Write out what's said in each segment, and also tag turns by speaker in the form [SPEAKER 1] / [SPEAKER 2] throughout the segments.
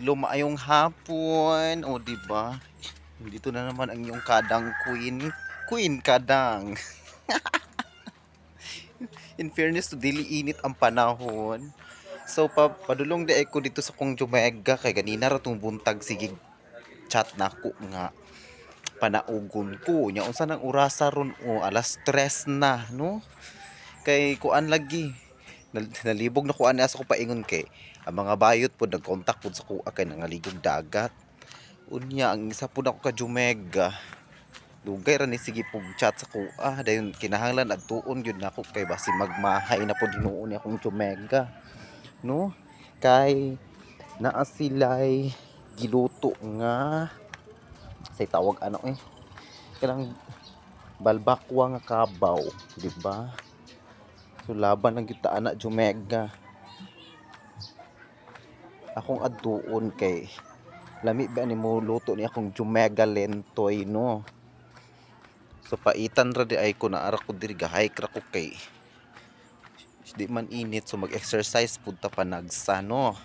[SPEAKER 1] Lumayong hapon. O, diba? Dito na naman ang iyong kadang queen. Queen kadang. In fairness to dili init ang panahon. So, padulong di ko dito sa kong Jumega. Kay ganina ra tong buntag. Sige, chat na ko nga. Panaugon ko. Nya, unsa nang orasa ron. O, alas 3 na, no? Kay kuan lagi. Nalibog na kuan asa ko paingon kay ang mga bayot po nagkontak po sa kuha kay nangaligog dagat. Unya ang isa po ako ka Jumega. Dugay ra ni sige pug chat sa kuha dayon kinahanglan adtuon gyud nako kay basi magmahay na po dinuon ni akong Jumega. No? Kay naa sila'y giluto nga say tawag ano kanang balbakwa nga kabaw, di ba? So laban lang kita anak Jumega. Akong adtuon kay lami ba ni mo luto ni akong Jumega lentoy no. So paitan ra di ay ko na ara ko diri ga-hike ra ko kay di man init so mag-exercise pud ta panagsa no.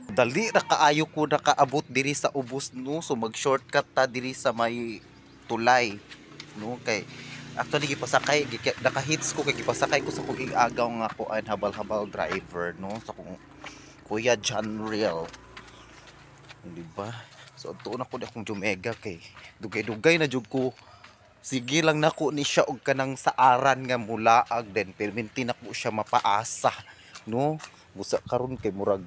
[SPEAKER 1] Dali ra kaayo ko nakaabot diri sa ubos no so mag-shortcut ta diri sa may tulay no kay actually gipasakay naka-hits ko kay gipasakay ko sa kong agaw nga ko an habal-habal driver no sa kong Kuya John Real. Di ba? So tuon ako akong Jumega kay dugay-dugay na jud ko. Sige lang nako ni siya og kanang saaran nga mulaag den perminti na ko siya mapaasa no. Busa karon kay murag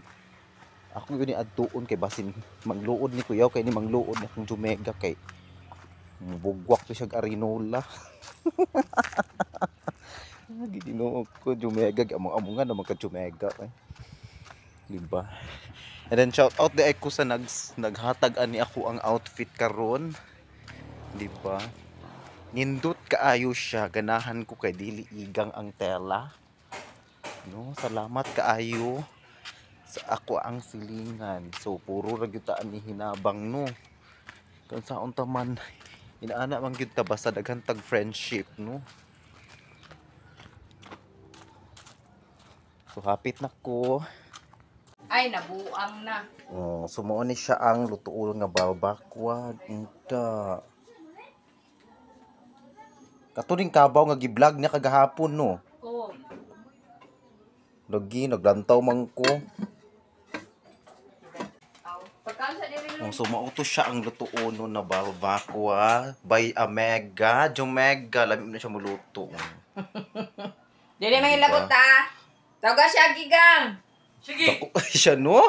[SPEAKER 1] ako yun ni adtuon kay basin magluod ni kuyaw kay ni mangluod na akong Jumega kay mubugwak to siya arinola. Ginoo ko Jumega among-amongan naman ka Jumega eh. Diba? And then shout out di ko sa naghatag ani ako ang outfit karon. Diba? Nindot kaayo siya ganahan ko kay dili igang ang tela. No, salamat kaayo sa ako ang silingan. So puro ra gyud ta ani hinabang no. Kung saon ta man inaana man gyud ta basta daghan tag friendship no. So hapit na ko.
[SPEAKER 2] Ay, nabuang na.
[SPEAKER 1] Oh, sumuo ni siya ang lutuol nga balbakwa. Inta. Katuning kabaw nga gi-vlog niya kagahapon no.
[SPEAKER 2] Oo.
[SPEAKER 1] Lagi naglantaw man ko.
[SPEAKER 2] Pagkansa diri
[SPEAKER 1] Oh, sumuo to siya ang lutuon no na balbakwa by Amega, Jumega, lami na siya muluto.
[SPEAKER 2] Dili man lagot ta. Tawaga siya gigang. Sige.
[SPEAKER 1] Siya no?